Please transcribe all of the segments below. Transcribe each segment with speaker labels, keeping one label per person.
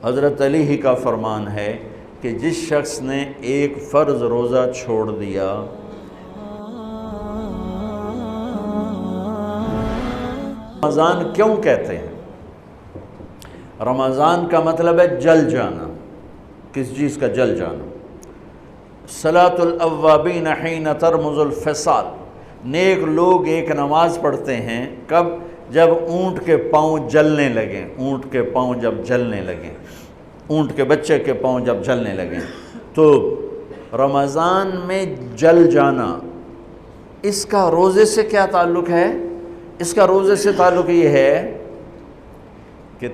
Speaker 1: حضرت علی ہی کا فرمان ہے کہ جس شخص نے ایک فرض روزہ چھوڑ دیا، رمضان کیوں کہتے ہیں؟ رمضان کا مطلب ہے جل جانا، کس چیز کا جل جانا؟ صلاۃ الاوابین حین ترمز الفصال، نیک لوگ ایک نماز پڑھتے ہیں کب؟ جب اونٹ کے پاؤں جلنے لگیں، اونٹ کے پاؤں جب جلنے لگیں، اونٹ کے بچے کے پاؤں جب جلنے لگیں، تو رمضان میں جل جانا، اس کا روزے سے کیا تعلق ہے؟ اس کا روزے سے تعلق یہ ہے کہ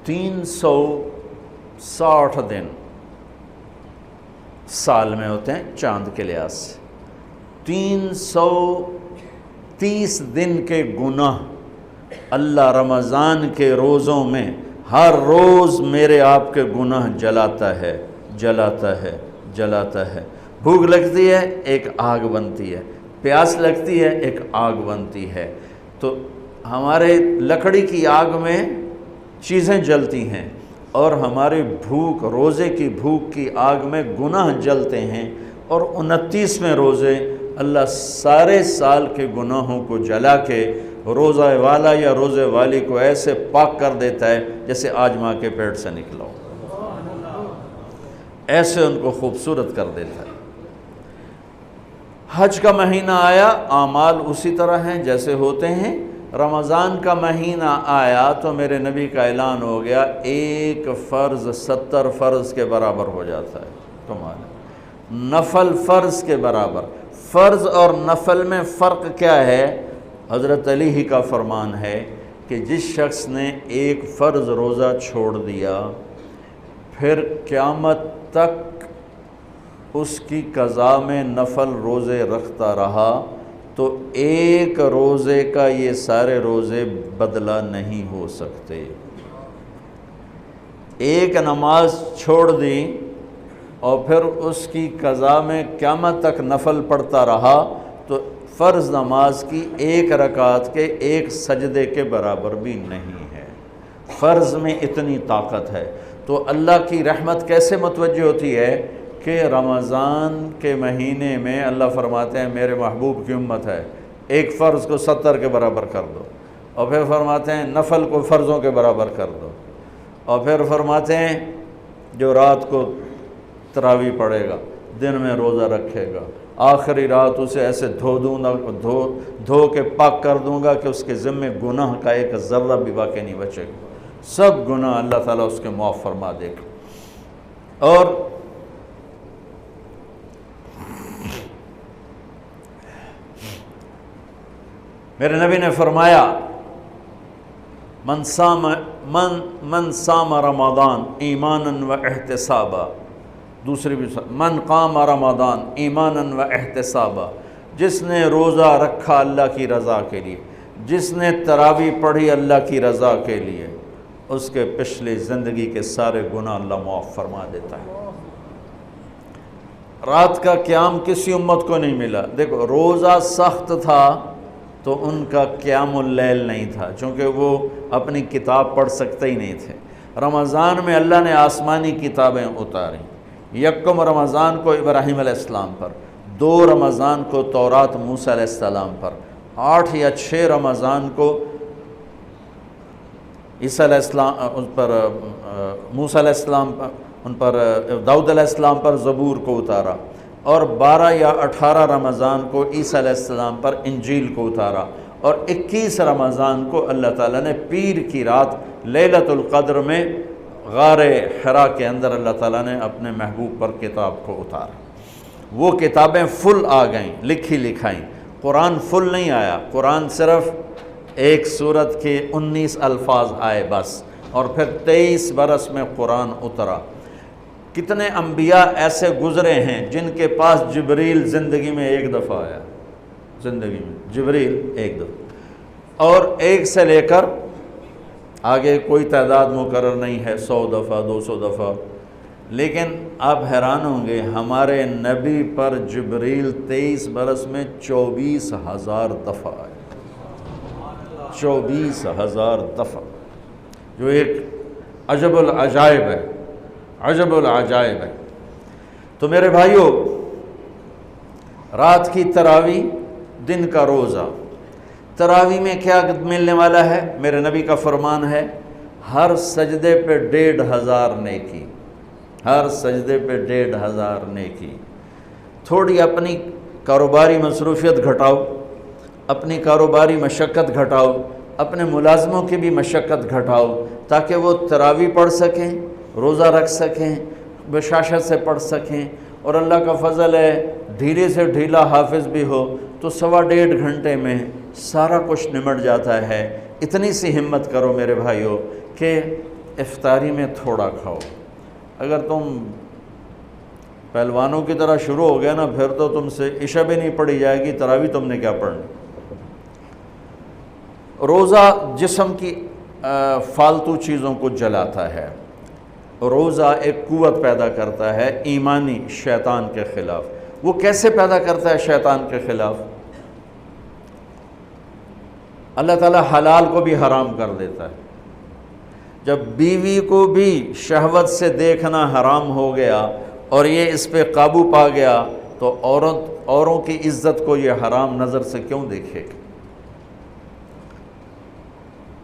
Speaker 1: 360 دن سال میں ہوتے ہیں چاند کے لحاظ سے، 330 دن کے گناہ اللہ رمضان کے روزوں میں ہر روز میرے آپ کے گناہ جلاتا ہے، جلاتا ہے، جلاتا ہے۔ بھوک لگتی ہے ایک آگ بنتی ہے، پیاس لگتی ہے ایک آگ بنتی ہے، تو ہمارے لکڑی کی آگ میں چیزیں جلتی ہیں اور ہماری بھوک، روزے کی بھوک کی آگ میں گناہ جلتے ہیں، اور 29ویں روزے اللہ سارے سال کے گناہوں کو جلا کے روزہ والا یا روزے والی کو ایسے پاک کر دیتا ہے جیسے آج ماں کے پیٹ سے نکلا ہو، ایسے ان کو خوبصورت کر دیتا ہے۔ حج کا مہینہ آیا، اعمال اسی طرح ہیں جیسے ہوتے ہیں۔ رمضان کا مہینہ آیا تو میرے نبی کا اعلان ہو گیا، ایک فرض 70 فرض کے برابر ہو جاتا ہے تمہارا، نفل فرض کے برابر۔ فرض اور نفل میں فرق کیا ہے؟ حضرت علی ہی کا فرمان ہے کہ جس شخص نے ایک فرض روزہ چھوڑ دیا، پھر قیامت تک اس کی قضا میں نفل روزے رکھتا رہا، تو ایک روزے کا یہ سارے روزے بدلہ نہیں ہو سکتے۔ ایک نماز چھوڑ دی اور پھر اس کی قضا میں قیامت تک نفل پڑھتا رہا، تو فرض نماز کی ایک رکعت کے ایک سجدے کے برابر بھی نہیں ہے۔ فرض میں اتنی طاقت ہے، تو اللہ کی رحمت کیسے متوجہ ہوتی ہے کہ رمضان کے مہینے میں اللہ فرماتے ہیں میرے محبوب کی امت ہے، ایک فرض کو 70 کے برابر کر دو، اور پھر فرماتے ہیں نفل کو فرضوں کے برابر کر دو، اور پھر فرماتے ہیں جو رات کو تراویح پڑھے گا، دن میں روزہ رکھے گا، آخری رات اسے ایسے دھو کے پاک کر دوں گا کہ اس کے ذمے گناہ کا ایک ذرہ بھی باقی نہیں بچے گا، سب گناہ اللہ تعالیٰ اس کے معاف فرما دے گا۔ اور میرے نبی نے فرمایا من صام رمضان ایمانا و احتسابا، دوسری بھی من قام رمضان ایمانا و احتسابا، جس نے روزہ رکھا اللہ کی رضا کے لیے، جس نے تراویح پڑھی اللہ کی رضا کے لیے، اس کے پچھلی زندگی کے سارے گناہ اللہ معاف فرما دیتا ہے۔ رات کا قیام کسی امت کو نہیں ملا۔ دیکھو روزہ سخت تھا تو ان کا قیام اللیل نہیں تھا، چونکہ وہ اپنی کتاب پڑھ سکتے ہی نہیں تھے۔ رمضان میں اللہ نے آسمانی کتابیں اتاریں، یکم رمضان کو ابراہیم علیہ السلام پر، 2 رمضان کو تورات موسیٰ علیہ السلام پر، 8 یا 6 رمضان کو عیسیٰ علیہ السلام ان پر، موسیٰ علیہ السلام ان پر، داؤد علیہ السلام پر زبور کو اتارا، اور 12 یا 18 رمضان کو عیسیٰ علیہ السلام پر انجیل کو اتارا، اور 21 رمضان کو اللہ تعالیٰ نے پیر کی رات لیلۃ القدر میں غار حرا کے اندر اللہ تعالیٰ نے اپنے محبوب پر کتاب کو اتارا۔ وہ کتابیں فل آ گئیں، لکھی لکھائیں۔ قرآن فل نہیں آیا، قرآن صرف ایک سورت کے 19 الفاظ آئے بس، اور پھر 23 برس میں قرآن اترا۔ کتنے انبیاء ایسے گزرے ہیں جن کے پاس جبریل زندگی میں ایک دفعہ آیا، زندگی میں جبریل ایک دفعہ، اور ایک سے لے کر آگے کوئی تعداد مقرر نہیں ہے، 100 دفعہ 200 دفعہ، لیکن آپ حیران ہوں گے ہمارے نبی پر جبریل 23 برس میں 24,000 دفعہ آئے، 24,000 دفعہ، جو ایک عجب العجائب ہے، عجب العجائب ہے۔ تو میرے بھائیوں، رات کی تراویح، دن کا روزہ، تراویح میں کیا ملنے والا ہے؟ میرے نبی کا فرمان ہے ہر سجدے پہ 1500 نیکی، ہر سجدے پہ 1500 نیکی۔ تھوڑی اپنی کاروباری مصروفیت گھٹاؤ، اپنی کاروباری مشقت گھٹاؤ، اپنے ملازموں کی بھی مشقت گھٹاؤ، تاکہ وہ تراویح پڑھ سکیں، روزہ رکھ سکیں، بشاشت سے پڑھ سکیں، اور اللہ کا فضل ہے ڈھیلے سے ڈھیلا حافظ بھی ہو تو 1.5 گھنٹے میں سارا کچھ نمٹ جاتا ہے۔ اتنی سی ہمت کرو میرے بھائیوں کہ افطاری میں تھوڑا کھاؤ۔ اگر تم پہلوانوں کی طرح شروع ہو گیا نا، پھر تو تم سے عشاء بھی نہیں پڑھی جائے گی، تراویح تم نے کیا پڑھنا۔ روزہ جسم کی فالتو چیزوں کو جلاتا ہے، روزہ ایک قوت پیدا کرتا ہے ایمانی شیطان کے خلاف۔ وہ کیسے پیدا کرتا ہے شیطان کے خلاف؟ اللہ تعالیٰ حلال کو بھی حرام کر دیتا ہے۔ جب بیوی کو بھی شہوت سے دیکھنا حرام ہو گیا اور یہ اس پہ قابو پا گیا تو اوروں کی عزت کو یہ حرام نظر سے کیوں دیکھے گا؟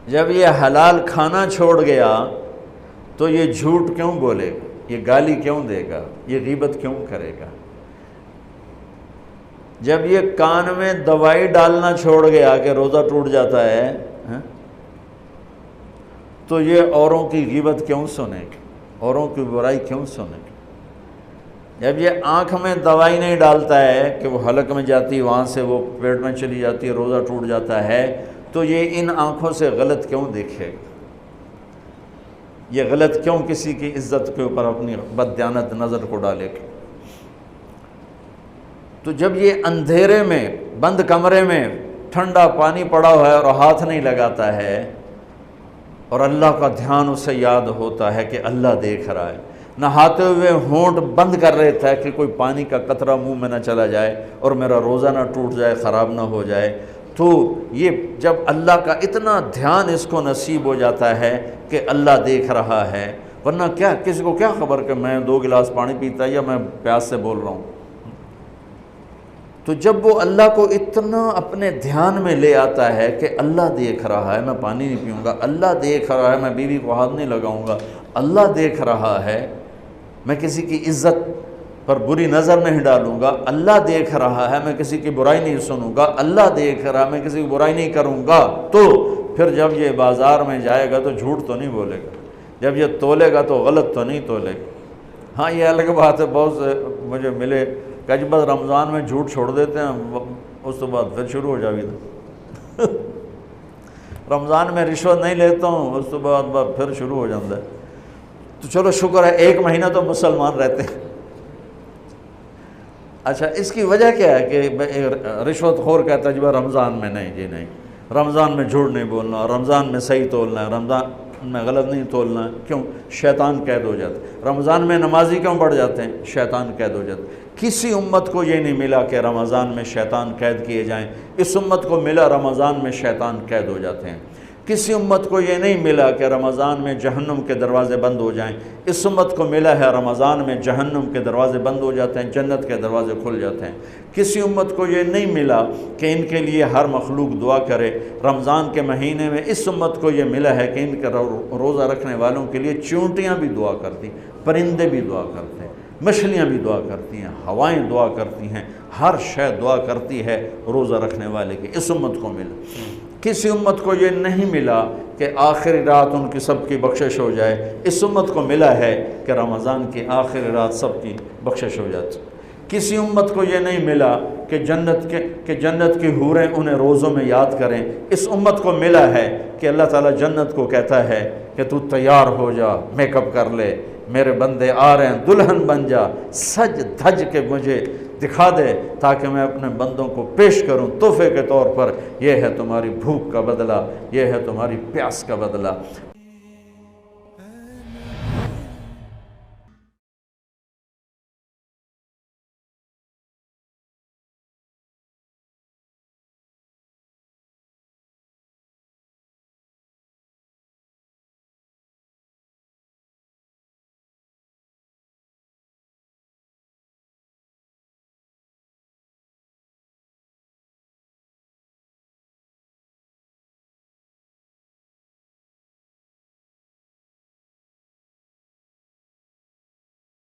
Speaker 1: جب یہ حلال کھانا چھوڑ گیا تو یہ جھوٹ کیوں بولے گا، یہ گالی کیوں دے گا، یہ غیبت کیوں کرے گا؟ جب یہ کان میں دوائی ڈالنا چھوڑ گیا کہ روزہ ٹوٹ جاتا ہے، تو یہ اوروں کی غیبت کیوں سنے گا، اوروں کی برائی کیوں سنے گا؟ جب یہ آنکھ میں دوائی نہیں ڈالتا ہے کہ وہ حلق میں جاتی ہے، وہاں سے وہ پیٹ میں چلی جاتی ہے، روزہ ٹوٹ جاتا ہے، تو یہ ان آنکھوں سے غلط کیوں دیکھے گا؟ یہ غلط کیوں کسی کی عزت کے اوپر اپنی بددیانت نظر کو ڈالے گا؟ تو جب یہ اندھیرے میں بند کمرے میں ٹھنڈا پانی پڑا ہوا ہے اور ہاتھ نہیں لگاتا ہے اور اللہ کا دھیان اسے یاد ہوتا ہے کہ اللہ دیکھ رہا ہے، نہاتے ہوئے ہونٹ بند کر لیتا ہے کہ کوئی پانی کا قطرہ منہ میں نہ چلا جائے اور میرا روزہ نہ ٹوٹ جائے، خراب نہ ہو جائے، تو یہ جب اللہ کا اتنا دھیان اس کو نصیب ہو جاتا ہے کہ اللہ دیکھ رہا ہے، ورنہ کیا کسی کو کیا خبر کہ میں 2 گلاس پانی پیتا ہے یا میں پیاس سے بول رہا ہوں۔ تو جب وہ اللہ کو اتنا اپنے دھیان میں لے آتا ہے کہ اللہ دیکھ رہا ہے، میں پانی نہیں پیوں گا، اللہ دیکھ رہا ہے، میں بیوی کو ہاتھ نہیں لگاؤں گا، اللہ دیکھ رہا ہے، میں کسی کی عزت پر بری نظر نہیں ڈالوں گا، اللہ دیکھ رہا ہے، میں کسی کی برائی نہیں سنوں گا، اللہ دیکھ رہا ہے، میں کسی کی برائی نہیں کروں گا، تو پھر جب یہ بازار میں جائے گا تو جھوٹ تو نہیں بولے گا، جب یہ تولے گا تو غلط تو نہیں تولے گا۔ ہاں یہ الگ بات ہے، بہت سے مجھے ملے کہ جب بس رمضان میں جھوٹ چھوڑ دیتے ہیں، اس کے بعد پھر شروع ہو جاوی تھا رمضان میں رشوت نہیں لیتا ہوں، اس کے بعد پھر شروع ہو جاتا ہے۔ تو چلو شکر ہے 1 مہینہ تو مسلمان رہتے ہیں۔ اچھا اس کی وجہ کیا ہے کہ رشوت خور کہتا ہے جی رمضان میں نہیں، جی نہیں، رمضان میں جھوٹ نہیں بولنا، رمضان میں صحیح تولنا ہے، رمضان میں غلط نہیں تولنا ہے۔ کیوں؟ شیطان قید ہو جاتا ہے۔ رمضان میں نمازی کیوں بڑھ جاتے ہیں؟ شیطان قید ہو جاتا ہے۔ کسی امت کو یہ نہیں ملا کہ رمضان میں شیطان قید کیے جائیں، اس امت کو ملا رمضان میں شیطان قید ہو جاتے ہیں۔ کسی امت کو یہ نہیں ملا کہ رمضان میں جہنم کے دروازے بند ہو جائیں، اس امت کو ملا ہے رمضان میں جہنم کے دروازے بند ہو جاتے ہیں، جنت کے دروازے کھل جاتے ہیں۔ کسی امت کو یہ نہیں ملا کہ ان کے لیے ہر مخلوق دعا کرے، رمضان کے مہینے میں اس امت کو یہ ملا ہے کہ ان کے روزہ رکھنے والوں کے لیے چونٹیاں بھی دعا کرتی، پرندے بھی دعا کرتے ہیں، مچھلیاں بھی دعا کرتی ہیں، ہوائیں دعا کرتی ہیں، ہر شے دعا کرتی ہے روزہ رکھنے والے کی۔ اس امت کو ملا۔ کسی امت کو یہ نہیں ملا کہ آخری رات ان کی سب کی بخشش ہو جائے، اس امت کو ملا ہے کہ رمضان کی آخری رات سب کی بخشش ہو جاتی۔ کسی امت کو یہ نہیں ملا کہ جنت کی حوریں انہیں روزوں میں یاد کریں، اس امت کو ملا ہے کہ اللہ تعالیٰ جنت کو کہتا ہے کہ تو تیار ہو جا، میک اپ کر لے، میرے بندے آ رہے ہیں، دلہن بن جا، سج دھج کے مجھے دکھا دے تاکہ میں اپنے بندوں کو پیش کروں تحفے کے طور پر۔ یہ ہے تمہاری بھوک کا بدلہ، یہ ہے تمہاری پیاس کا بدلہ۔